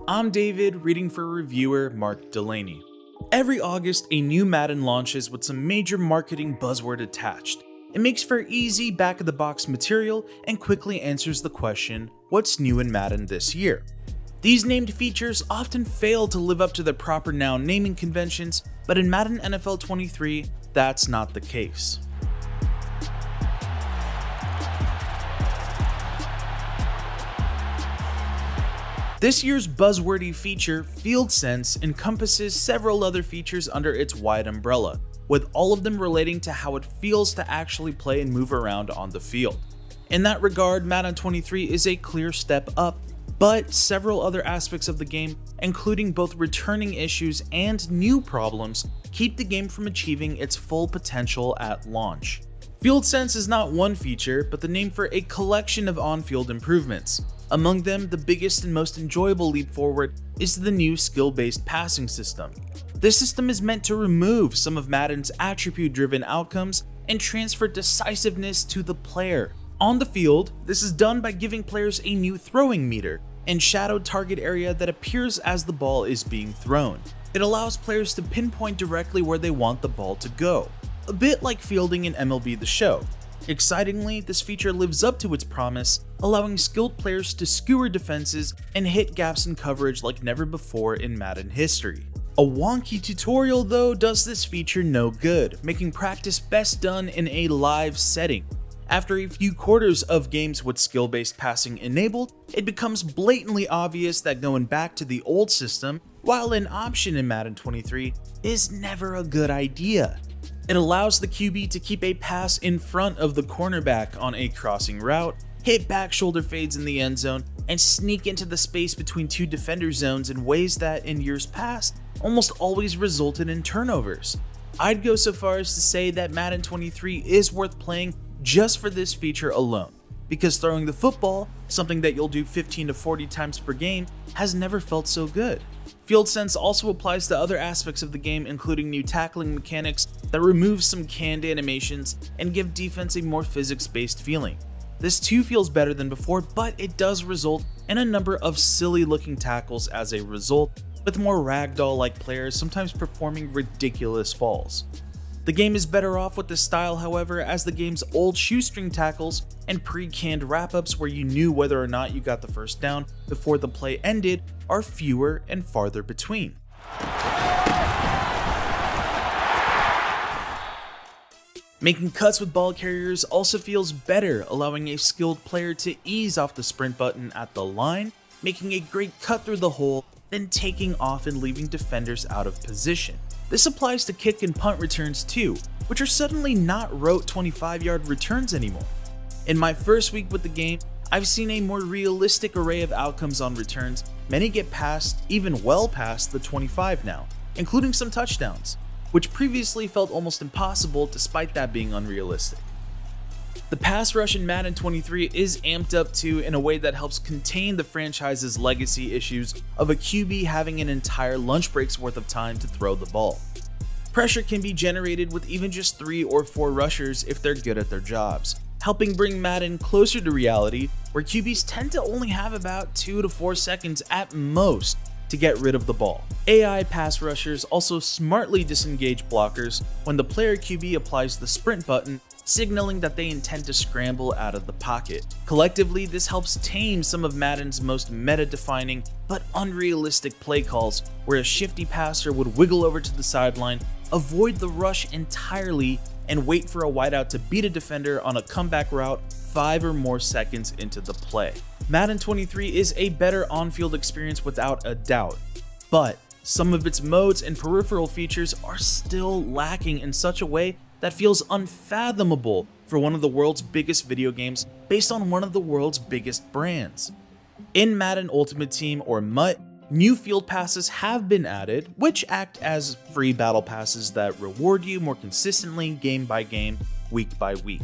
I'm David, reading for reviewer Mark Delaney. Every August, a new Madden launches with some major marketing buzzword attached. It makes for easy back-of-the-box material and quickly answers the question, what's new in Madden this year? These named features often fail to live up to their proper noun naming conventions, but in Madden NFL 23, that's not the case. This year's buzzwordy feature, Field Sense, encompasses several other features under its wide umbrella, with all of them relating to how it feels to actually play and move around on the field. In that regard, Madden 23 is a clear step up, but several other aspects of the game, including both returning issues and new problems, keep the game from achieving its full potential at launch. Field Sense is not one feature, but the name for a collection of on-field improvements. Among them, the biggest and most enjoyable leap forward is the new skill-based passing system. This system is meant to remove some of Madden's attribute-driven outcomes and transfer decisiveness to the player. On the field, this is done by giving players a new throwing meter and shadowed target area that appears as the ball is being thrown. It allows players to pinpoint directly where they want the ball to go, a bit like fielding in MLB The Show. Excitingly, this feature lives up to its promise, allowing skilled players to skewer defenses and hit gaps in coverage like never before in Madden history. A wonky tutorial, though, does this feature no good, making practice best done in a live setting. After a few quarters of games with skill-based passing enabled, it becomes blatantly obvious that going back to the old system, while an option in Madden 23, is never a good idea. It allows the QB to keep a pass in front of the cornerback on a crossing route, hit back shoulder fades in the end zone, and sneak into the space between two defender zones in ways that, in years past, almost always resulted in turnovers. I'd go so far as to say that Madden 23 is worth playing just for this feature alone, because throwing the football, something that you'll do 15 to 40 times per game, has never felt so good. Field Sense also applies to other aspects of the game, including new tackling mechanics that remove some canned animations and give defense a more physics-based feeling. This too feels better than before, but it does result in a number of silly-looking tackles as a result, with more ragdoll-like players sometimes performing ridiculous falls. The game is better off with this style, however, as the game's old shoestring tackles and pre-canned wrap-ups where you knew whether or not you got the first down before the play ended are fewer and farther between. Making cuts with ball carriers also feels better, allowing a skilled player to ease off the sprint button at the line, making a great cut through the hole, then taking off and leaving defenders out of position. This applies to kick and punt returns too, which are suddenly not rote 25-yard returns anymore. In my first week with the game, I've seen a more realistic array of outcomes on returns. Many get past, even well past, the 25 now, including some touchdowns, which previously felt almost impossible despite that being unrealistic. The pass rush in Madden 23 is amped up too in a way that helps contain the franchise's legacy issues of a QB having an entire lunch break's worth of time to throw the ball. Pressure can be generated with even just 3 or 4 rushers if they're good at their jobs, helping bring Madden closer to reality where QBs tend to only have about 2 to 4 seconds at most to get rid of the ball. AI pass rushers also smartly disengage blockers when the player QB applies the sprint button, signaling that they intend to scramble out of the pocket. Collectively, this helps tame some of Madden's most meta-defining but unrealistic play calls, where a shifty passer would wiggle over to the sideline, avoid the rush entirely, and wait for a wideout to beat a defender on a comeback route 5 or more seconds into the play. Madden 23 is a better on-field experience without a doubt, but some of its modes and peripheral features are still lacking in such a way that feels unfathomable for one of the world's biggest video games based on one of the world's biggest brands. In Madden Ultimate Team, or MUT, new field passes have been added, which act as free battle passes that reward you more consistently game by game, week by week.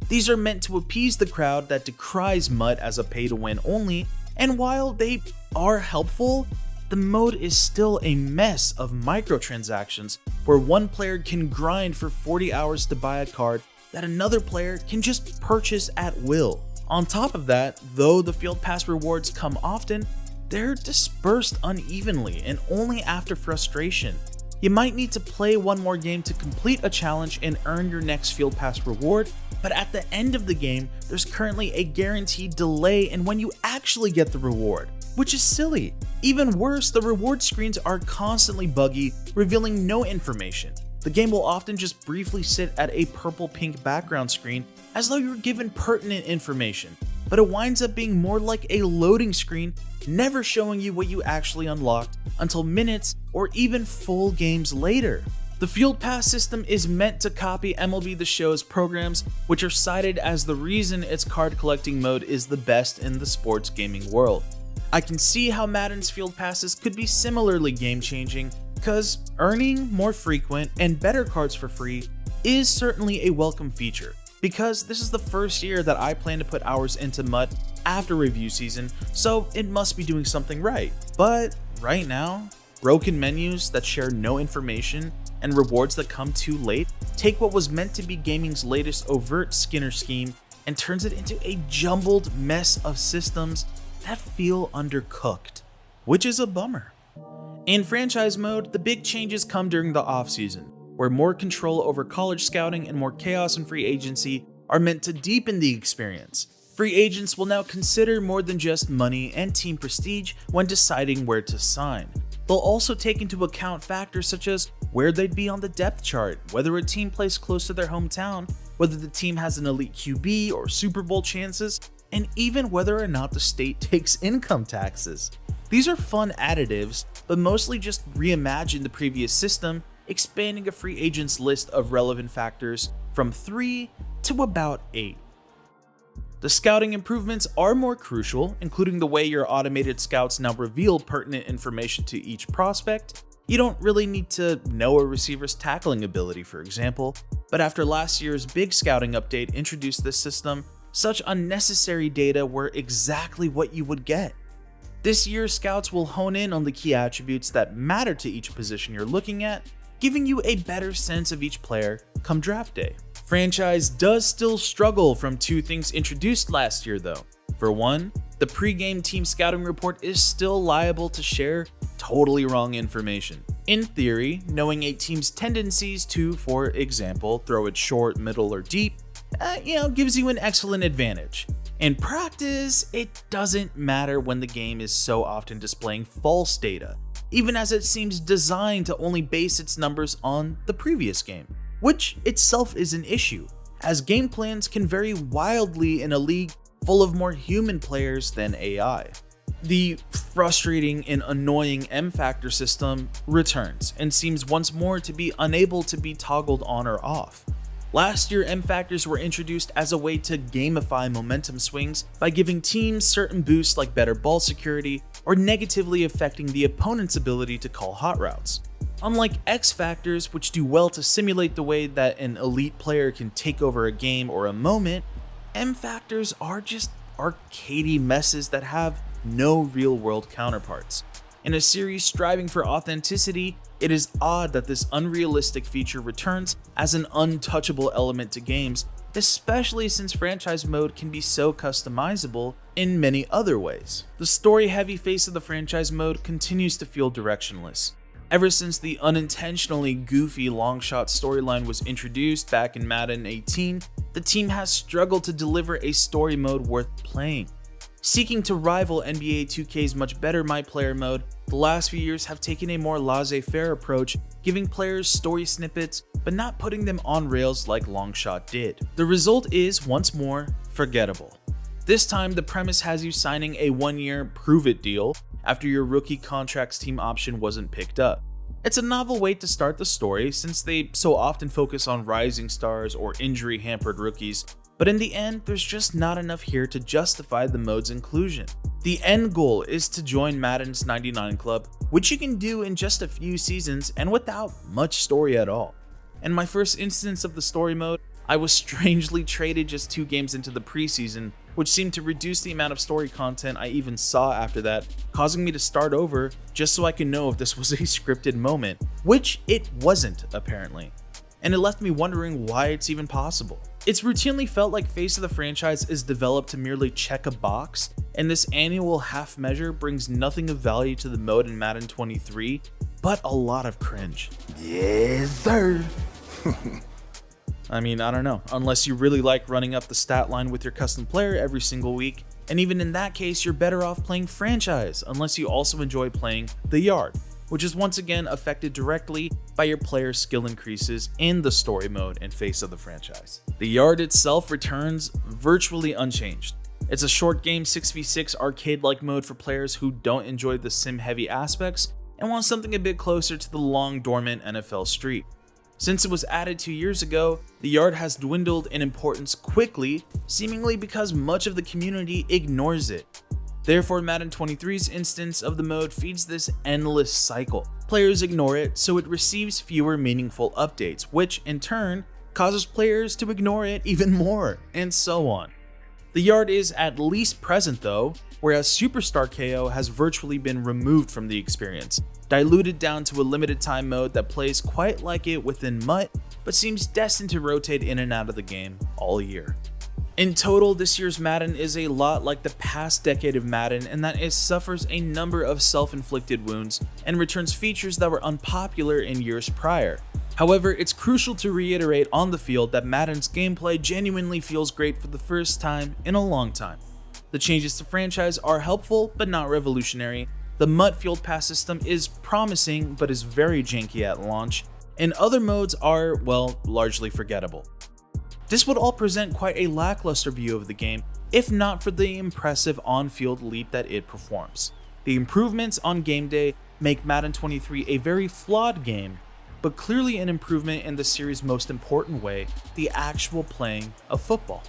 These are meant to appease the crowd that decries MUT as a pay-to-win only, and while they are helpful, the mode is still a mess of microtransactions where one player can grind for 40 hours to buy a card that another player can just purchase at will. On top of that, though the field pass rewards come often, they're dispersed unevenly and only after frustration. You might need to play one more game to complete a challenge and earn your next Field Pass reward, but at the end of the game, there's currently a guaranteed delay in when you actually get the reward, which is silly. Even worse, the reward screens are constantly buggy, revealing no information. The game will often just briefly sit at a purple-pink background screen as though you're given pertinent information, but it winds up being more like a loading screen, never showing you what you actually unlocked until minutes or even full games later. The Field Pass system is meant to copy MLB The Show's programs, which are cited as the reason its card collecting mode is the best in the sports gaming world. I can see how Madden's Field Passes could be similarly game-changing, because earning more frequent and better cards for free is certainly a welcome feature, because this is the first year that I plan to put hours into MUT after review season, so it must be doing something right. But right now, broken menus that share no information and rewards that come too late take what was meant to be gaming's latest overt Skinner scheme and turns it into a jumbled mess of systems that feel undercooked, which is a bummer. In franchise mode, the big changes come during the offseason, where more control over college scouting and more chaos in free agency are meant to deepen the experience. Free agents will now consider more than just money and team prestige when deciding where to sign. They'll also take into account factors such as where they'd be on the depth chart, whether a team plays close to their hometown, whether the team has an elite QB or Super Bowl chances, and even whether or not the state takes income taxes. These are fun additives, but mostly just reimagine the previous system, expanding a free agent's list of relevant factors from 3 to about 8. The scouting improvements are more crucial, including the way your automated scouts now reveal pertinent information to each prospect. You don't really need to know a receiver's tackling ability, for example, but after last year's big scouting update introduced this system, such unnecessary data were exactly what you would get. This year, scouts will hone in on the key attributes that matter to each position you're looking at, giving you a better sense of each player come draft day. Franchise does still struggle from two things introduced last year though. For one, the pre-game team scouting report is still liable to share totally wrong information. In theory, knowing a team's tendencies to, for example, throw it short, middle, or deep, gives you an excellent advantage. In practice, it doesn't matter when the game is so often displaying false data, even as it seems designed to only base its numbers on the previous game, which itself is an issue, as game plans can vary wildly in a league full of more human players than AI. The frustrating and annoying M-Factor system returns and seems once more to be unable to be toggled on or off. Last year, M-Factors were introduced as a way to gamify momentum swings by giving teams certain boosts like better ball security or negatively affecting the opponent's ability to call hot routes. Unlike X-Factors, which do well to simulate the way that an elite player can take over a game or a moment, M-Factors are just arcadey messes that have no real-world counterparts. In a series striving for authenticity, it is odd that this unrealistic feature returns as an untouchable element to games, especially since franchise mode can be so customizable in many other ways. The story-heavy face of the franchise mode continues to feel directionless. Ever since the unintentionally goofy long-shot storyline was introduced back in Madden 18, the team has struggled to deliver a story mode worth playing. Seeking to rival NBA 2K's much better My Player mode, the last few years have taken a more laissez-faire approach, giving players story snippets, but not putting them on rails like Longshot did. The result is, once more, forgettable. This time, the premise has you signing a 1-year prove-it deal after your rookie contract's team option wasn't picked up. It's a novel way to start the story since they so often focus on rising stars or injury-hampered rookies, but in the end, there's just not enough here to justify the mode's inclusion. The end goal is to join Madden's 99 Club, which you can do in just a few seasons and without much story at all. In my first instance of the story mode, I was strangely traded just 2 games into the preseason, which seemed to reduce the amount of story content I even saw after that, causing me to start over just so I could know if this was a scripted moment, which it wasn't apparently. and it left me wondering why it's even possible. It's routinely felt like Face of the Franchise is developed to merely check a box, and this annual half measure brings nothing of value to the mode in Madden 23, but a lot of cringe. Yes, sir. I mean, I don't know, unless you really like running up the stat line with your custom player every single week, and even in that case, you're better off playing Franchise, unless you also enjoy playing The Yard, which is once again affected directly by your player's skill increases in the story mode in Face of the Franchise. The Yard itself returns virtually unchanged. It's a short game 6v6 arcade-like mode for players who don't enjoy the sim-heavy aspects and want something a bit closer to the long dormant NFL streak. Since it was added 2 years ago, the Yard has dwindled in importance quickly, seemingly because much of the community ignores it. Therefore, Madden 23's instance of the mode feeds this endless cycle. Players ignore it, so it receives fewer meaningful updates, which in turn causes players to ignore it even more, and so on. The Yard is at least present though, whereas Superstar KO has virtually been removed from the experience, diluted down to a limited time mode that plays quite like it within MUT, but seems destined to rotate in and out of the game all year. In total, this year's Madden is a lot like the past decade of Madden in that it suffers a number of self-inflicted wounds and returns features that were unpopular in years prior. However, it's crucial to reiterate on the field that Madden's gameplay genuinely feels great for the first time in a long time. The changes to franchise are helpful but not revolutionary, the MUT Field Pass system is promising but is very janky at launch, and other modes are, well, largely forgettable. This would all present quite a lackluster view of the game, if not for the impressive on-field leap that it performs. The improvements on game day make Madden 23 a very flawed game, but clearly an improvement in the series' most important way, the actual playing of football.